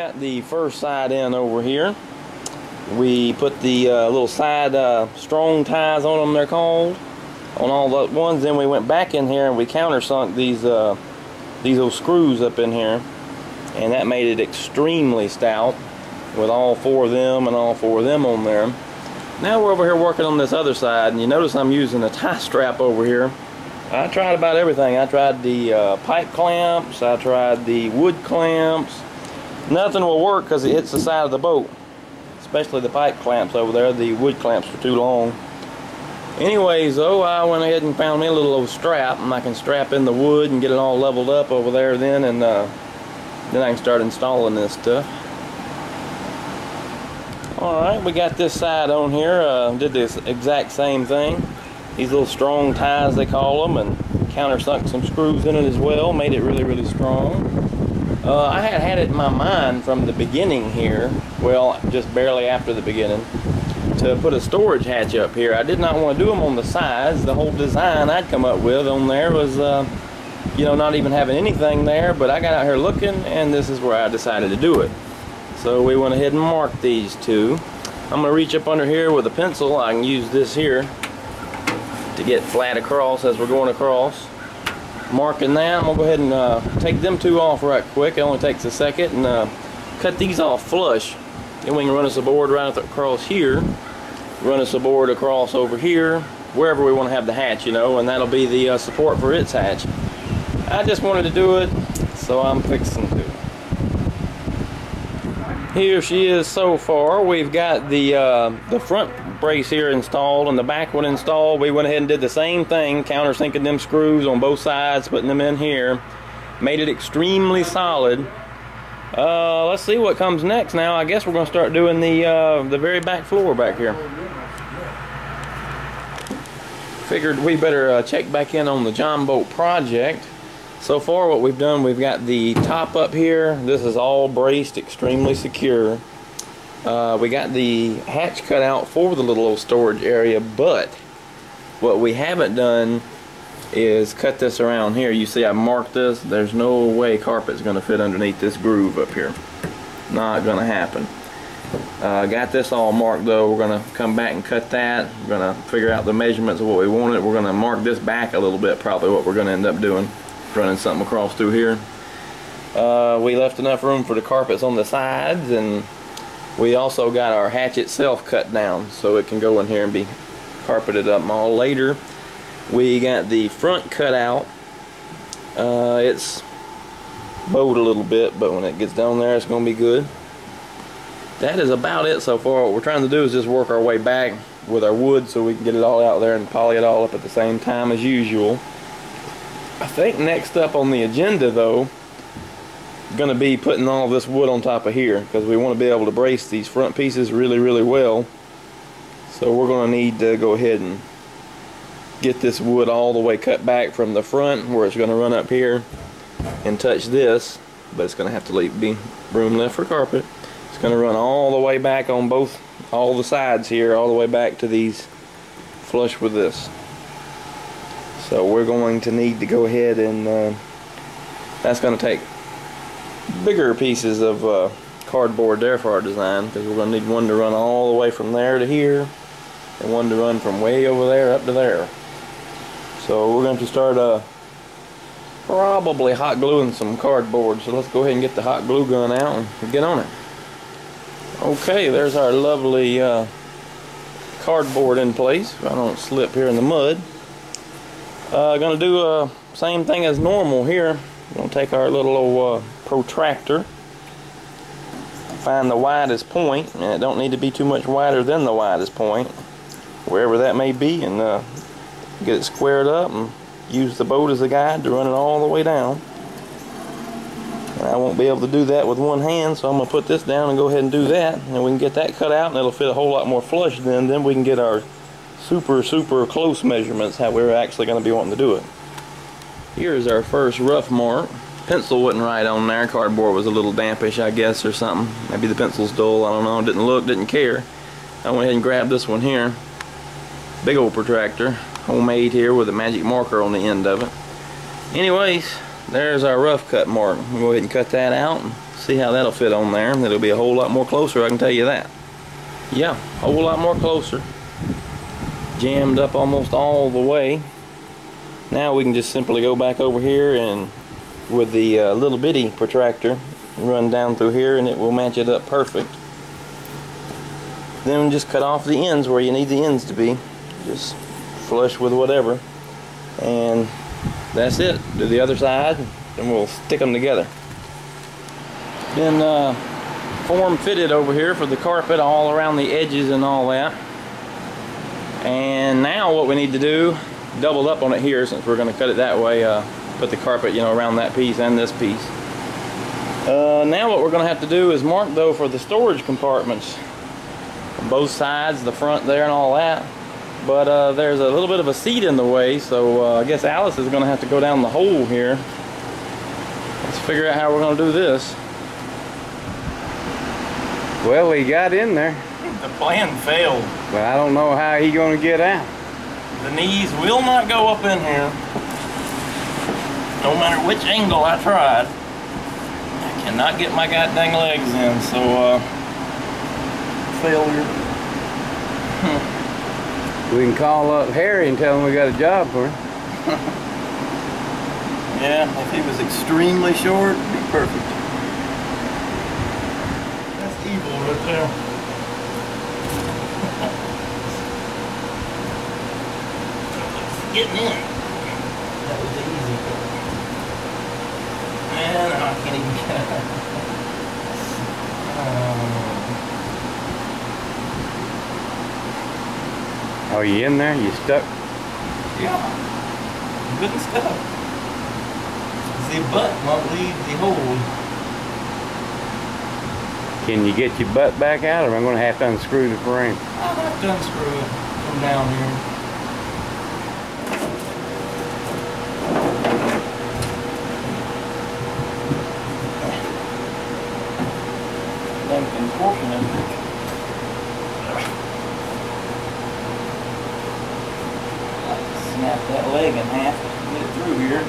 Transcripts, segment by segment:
got the first side in over here. We put the little side strong ties on them, they're called, on all the ones. Then we went back in here and we countersunk these little screws up in here, and that made it extremely stout with all four of them and all four of them on there. Now we're over here working on this other side, and you notice I'm using a tie strap over here. I tried about everything. I tried the pipe clamps, I tried the wood clamps. Nothing will work because it hits the side of the boat, especially the pipe clamps over there. The wood clamps are too long. Anyways though, I went ahead and found me a little old strap, and I can strap in the wood and get it all leveled up over there then, and then I can start installing this stuff. Alright, we got this side on here, did this exact same thing. These little strong ties they call them, and countersunk some screws in it as well, made it really, really strong. I had it in my mind from the beginning here, well, just barely after the beginning, to put a storage hatch up here. I did not want to do them on the sides. The whole design I'd come up with on there was, you know, not even having anything there, but I got out here looking, and this is where I decided to do it. So we went ahead and marked these two. I'm going to reach up under here with a pencil. I can use this here to get flat across as we're going across. Marking that, I'm going to go ahead and take them two off right quick. It only takes a second, and cut these off flush. Then we can run us a board right across here, run us a board across over here, wherever we want to have the hatch, you know, and that'll be the support for its hatch. I just wanted to do it, so I'm fixing to. Here she is so far. We've got the front brace here installed and the back one installed. We went ahead and did the same thing, countersinking them screws on both sides, putting them in here. Made it extremely solid. Let's see what comes next now. I guess we're going to start doing the very back floor back here. Figured we better check back in on the Jon Boat project. So far what we've done, we've got the top up here. This is all braced extremely secure. We got the hatch cut out for the little old storage area, but what we haven't done is cut this around here. You see I marked this. There's no way carpet's going to fit underneath this groove up here. Not going to happen. Got this all marked though. We're going to come back and cut that. We're going to figure out the measurements of what we wanted. We're going to mark this back a little bit, probably what we're going to end up doing. Running something across through here. We left enough room for the carpets on the sides, and we also got our hatch itself cut down so it can go in here and be carpeted up all later. We got the front cut out. It's bowed a little bit, but when it gets down there it's going to be good. That is about it so far. What we're trying to do is just work our way back with our wood so we can get it all out there and poly it all up at the same time as usual. I think next up on the agenda though, going to be putting all this wood on top of here, because we want to be able to brace these front pieces really, really well. So we're going to need to go ahead and get this wood all the way cut back from the front where it's going to run up here and touch this, but it's going to have to be room left for carpet. It's going to run all the way back on all the sides here, all the way back to these flush with this. So we're going to need to go ahead and that's going to take bigger pieces of cardboard there for our design, because we're going to need one to run all the way from there to here and one to run from way over there up to there. So we're going to start probably hot gluing some cardboard. So let's go ahead and get the hot glue gun out and get on it. Okay, there's our lovely cardboard in place. I don't slip here in the mud. Gonna do same thing as normal here. We're gonna take our little old protractor, find the widest point, and it don't need to be too much wider than the widest point, wherever that may be, and get it squared up and use the boat as a guide to run it all the way down. And I won't be able to do that with one hand, so I'm gonna put this down and go ahead and do that, and we can get that cut out, and it'll fit a whole lot more flush. Then we can get our super close measurements how we're actually going to be wanting to do it. Here's our first rough mark. Pencil wasn't right on there. Cardboard was a little dampish, I guess, or something. Maybe the pencil's dull, I don't know. Didn't look, didn't care. I went ahead and grabbed this one here. Big old protractor, homemade here with a magic marker on the end of it. Anyways, there's our rough cut mark. We'll go ahead and cut that out and See how that'll fit on there. It'll be a whole lot more closer, I can tell you that. Yeah, a whole lot more closer. Jammed up almost all the way. Now we can just simply go back over here and with the little bitty protractor run down through here, and it will match it up perfect. Then just cut off the ends where you need the ends to be. Just flush with whatever. And that's it. Do the other side and we'll stick them together. Then form fitted over here for the carpet all around the edges and all that. And now what we need to do, doubled up on it here since we're going to cut it that way, put the carpet, you know, around that piece and this piece. Now what we're going to have to do is mark though for the storage compartments. Both sides, the front there and all that. But there's a little bit of a seat in the way, so I guess Alice is going to have to go down the hole here. Let's figure out how we're going to do this. Well, he got in there. The plan failed. But I don't know how he's going to get out. The knees will not go up in here. No matter which angle I tried. I cannot get my goddamn legs in, so failure. We can call up Harry and tell him we got a job for him. Yeah, if he was extremely short, it'd be perfect. That's evil right there. Getting in. That was the easy part. Man, I can't even get out. Oh, you in there? You stuck? Yeah. Good and stuck. The butt won't leave the hole. Can you get your butt back out, or am I going to have to unscrew the frame? I'll have to unscrew it from down here. Snap that leg in half to get it through here.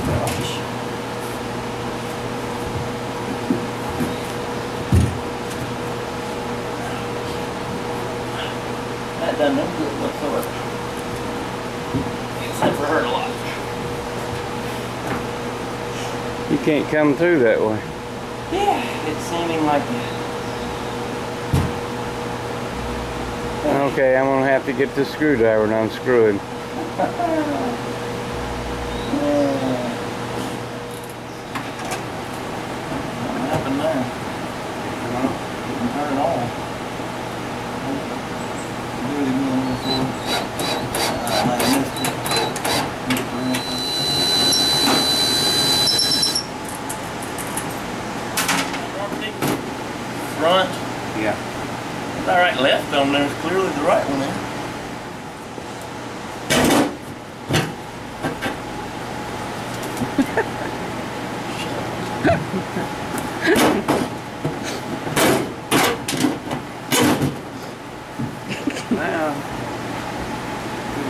Gosh. That doesn't look good whatsoever. Except for hurt a lot. You can't come through that way. Yeah, it's seeming like it. Okay, I'm going to have to get the screwdriver and unscrew it. What happened there? Didn't turn at all. Do it again before. I missed it. Front. Yeah. All right, left on there is clearly the right one there. Now.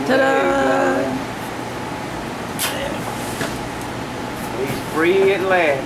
Ta-da! He's free at last.